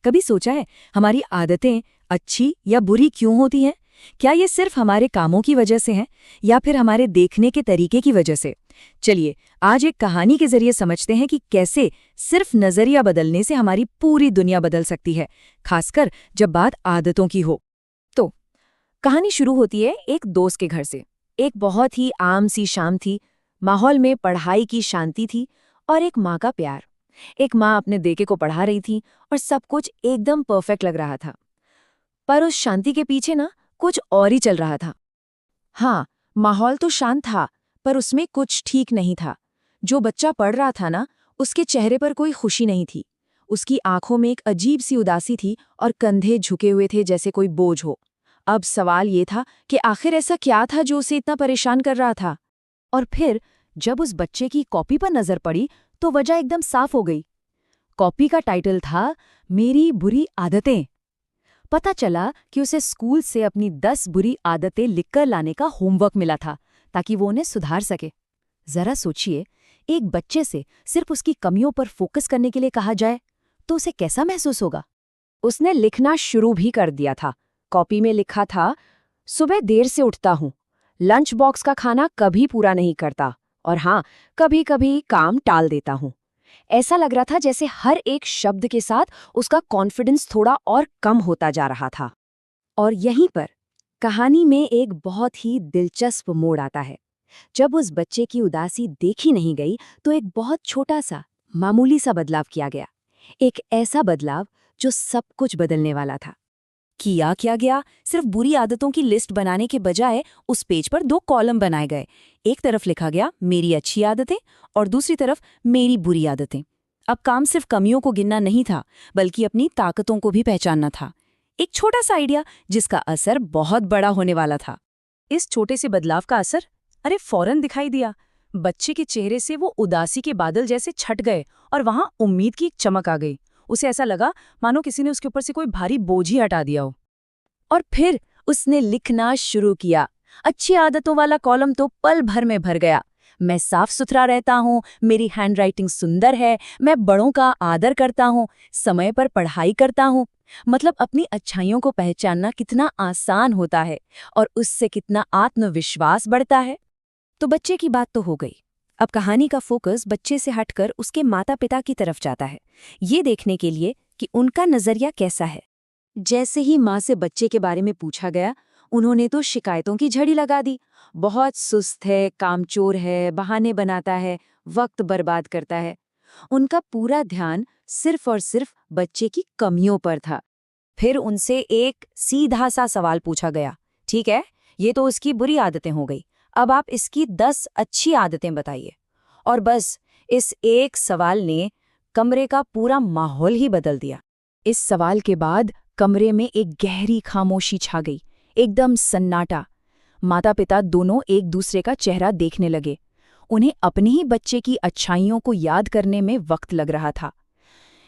कभी सोचा है हमारी आदतें अच्छी या बुरी क्यों होती हैं? क्या ये सिर्फ हमारे कामों की वजह से हैं या फिर हमारे देखने के तरीके की वजह से? चलिए आज एक कहानी के जरिए समझते हैं कि कैसे सिर्फ नजरिया बदलने से हमारी पूरी दुनिया बदल सकती है, खासकर जब बात आदतों की हो। तो कहानी शुरू होती है एक दोस्त के घर से। एक बहुत ही आम सी शाम थी। माहौल में पढ़ाई की शांति थी और एक माँ का प्यार। एक माँ अपने बेटे को पढ़ा रही थी और सब कुछ एकदम परफेक्ट लग रहा था। पर उस शांति के पीछे ना कुछ और ही चल रहा था। हाँ, माहौल तो शांत था, पर उसमें कुछ ठीक नहीं था। जो बच्चा पढ़ रहा था ना, उसके चेहरे पर कोई खुशी नहीं थी। उसकी आंखों में एक अजीब सी उदासी थी और कंधे झुके हुए थे जैसे कोई बोझ हो। अब सवाल ये था कि आखिर ऐसा क्या था जो उसे इतना परेशान कर रहा था। और फिर जब उस बच्चे की कॉपी पर नजर पड़ी तो वजह एकदम साफ हो गई। कॉपी का टाइटल था मेरी बुरी आदतें। पता चला कि उसे स्कूल से अपनी 10 बुरी आदतें लिखकर लाने का होमवर्क मिला था ताकि वो उन्हें सुधार सके। जरा सोचिए, एक बच्चे से सिर्फ उसकी कमियों पर फोकस करने के लिए कहा जाए तो उसे कैसा महसूस होगा। उसने लिखना शुरू भी कर दिया था। कॉपी में लिखा था, सुबह देर से उठता हूँ, लंच बॉक्स का खाना कभी पूरा नहीं करता और हाँ, कभी कभी काम टाल देता हूँ। ऐसा लग रहा था जैसे हर एक शब्द के साथ उसका कॉन्फिडेंस थोड़ा और कम होता जा रहा था। और यहीं पर कहानी में एक बहुत ही दिलचस्प मोड़ आता है। जब उस बच्चे की उदासी देखी नहीं गई तो एक बहुत छोटा सा मामूली सा बदलाव किया गया। एक ऐसा बदलाव जो सब कुछ बदलने वाला था। क्या गया, सिर्फ बुरी आदतों की लिस्ट बनाने के बजाय उस पेज पर 2 कॉलम बनाए गए। एक तरफ लिखा गया मेरी अच्छी आदतें और दूसरी तरफ मेरी बुरी आदतें। अब काम सिर्फ कमियों को गिनना नहीं था, बल्कि अपनी ताकतों को भी पहचानना था। एक छोटा सा आइडिया जिसका असर बहुत बड़ा होने वाला था। इस छोटे से बदलाव का असर फौरन दिखाई दिया। बच्चे के चेहरे से वो उदासी के बादल जैसे छट गए और वहां उम्मीद की एक चमक आ गई। उसे ऐसा लगा मानो किसी ने उसके ऊपर से कोई भारी बोझ ही हटा दिया हो। और फिर उसने लिखना शुरू किया। अच्छी आदतों वाला कॉलम तो पल भर में भर गया। मैं साफ सुथरा रहता हूँ, मेरी हैंडराइटिंग सुंदर है, मैं बड़ों का आदर करता हूँ, समय पर पढ़ाई करता हूँ। मतलब अपनी अच्छाइयों को पहचानना कितना आसान होता है और उससे कितना आत्मविश्वास बढ़ता है। तो बच्चे की बात तो हो गई। अब कहानी का फोकस बच्चे से हटकर उसके माता पिता की तरफ जाता है, ये देखने के लिए कि उनका नजरिया कैसा है। जैसे ही माँ से बच्चे के बारे में पूछा गया, उन्होंने तो शिकायतों की झड़ी लगा दी। बहुत सुस्त है, कामचोर है, बहाने बनाता है, वक्त बर्बाद करता है। उनका पूरा ध्यान सिर्फ और सिर्फ बच्चे की कमियों पर था। फिर उनसे एक सीधा सा सवाल पूछा गया, ठीक है, ये तो उसकी बुरी आदतें हो गई, अब आप इसकी 10 अच्छी आदतें बताइए। और बस इस एक सवाल ने कमरे का पूरा माहौल ही बदल दिया। इस सवाल के बाद कमरे में एक गहरी खामोशी छा गई, एकदम सन्नाटा। माता पिता दोनों एक दूसरे का चेहरा देखने लगे। उन्हें अपने ही बच्चे की अच्छाइयों को याद करने में वक्त लग रहा था।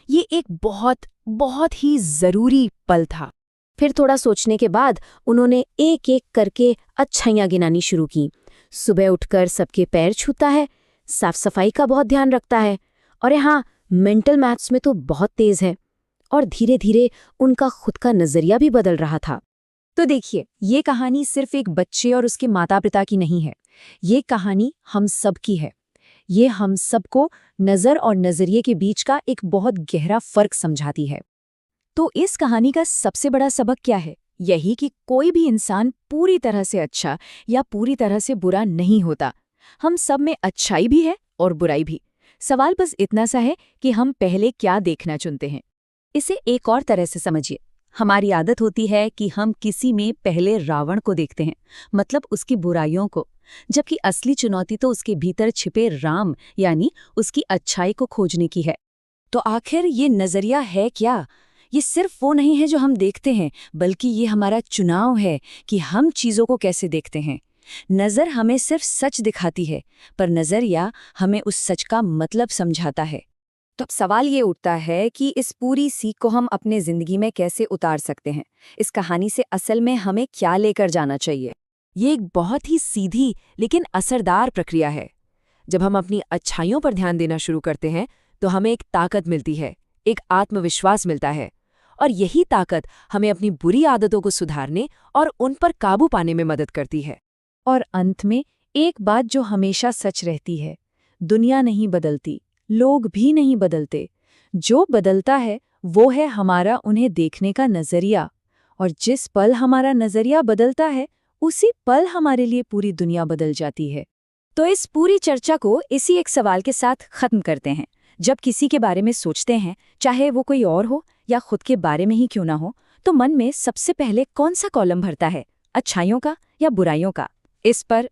ये एक बहुत बहुत ही जरूरी पल था। फिर थोड़ा सोचने के बाद उन्होंने एक एक करके अच्छाइयाँ गिनानी शुरू की। सुबह उठकर सबके पैर छूता है, साफ सफाई का बहुत ध्यान रखता है, और हाँ, मेंटल मैथ्स में तो बहुत तेज है। और धीरे धीरे उनका खुद का नजरिया भी बदल रहा था। तो देखिए, ये कहानी सिर्फ एक बच्चे और उसके माता पिता की नहीं है। ये कहानी हम सब की है। ये हम सबको नज़र और नजरिए के बीच का एक बहुत गहरा फर्क समझाती है। तो इस कहानी का सबसे बड़ा सबक क्या है? यही कि कोई भी इंसान पूरी तरह से अच्छा या पूरी तरह से बुरा नहीं होता। हम सब में अच्छाई भी है और बुराई भी। सवाल बस इतना सा है कि हम पहले क्या देखना चुनते हैं। इसे एक और तरह से समझिए। हमारी आदत होती है कि हम किसी में पहले रावण को देखते हैं, मतलब उसकी बुराइयों को, जबकि असली चुनौती तो उसके भीतर छिपे राम यानी उसकी अच्छाई को खोजने की है। तो आखिर ये नजरिया है क्या? ये सिर्फ वो नहीं है जो हम देखते हैं, बल्कि ये हमारा चुनाव है कि हम चीज़ों को कैसे देखते हैं। नज़र हमें सिर्फ सच दिखाती है, पर नजरिया हमें उस सच का मतलब समझाता है। तो अब सवाल ये उठता है कि इस पूरी सीख को हम अपने जिंदगी में कैसे उतार सकते हैं। इस कहानी से असल में हमें क्या लेकर जाना चाहिए? ये एक बहुत ही सीधी लेकिन असरदार प्रक्रिया है। जब हम अपनी अच्छाइयों पर ध्यान देना शुरू करते हैं तो हमें एक ताकत मिलती है, एक आत्मविश्वास मिलता है, और यही ताकत हमें अपनी बुरी आदतों को सुधारने और उन पर काबू पाने में मदद करती है। और अंत में एक बात जो हमेशा सच रहती है, दुनिया नहीं बदलती, लोग भी नहीं बदलते। जो बदलता है वो है हमारा उन्हें देखने का नज़रिया। और जिस पल हमारा नज़रिया बदलता है, उसी पल हमारे लिए पूरी दुनिया बदल जाती है। तो इस पूरी चर्चा को इसी एक सवाल के साथ खत्म करते हैं। जब किसी के बारे में सोचते हैं, चाहे वो कोई और हो या खुद के बारे में ही क्यों ना हो, तो मन में सबसे पहले कौन सा कॉलम भरता है, अच्छाइयों का या बुराइयों का? इस पर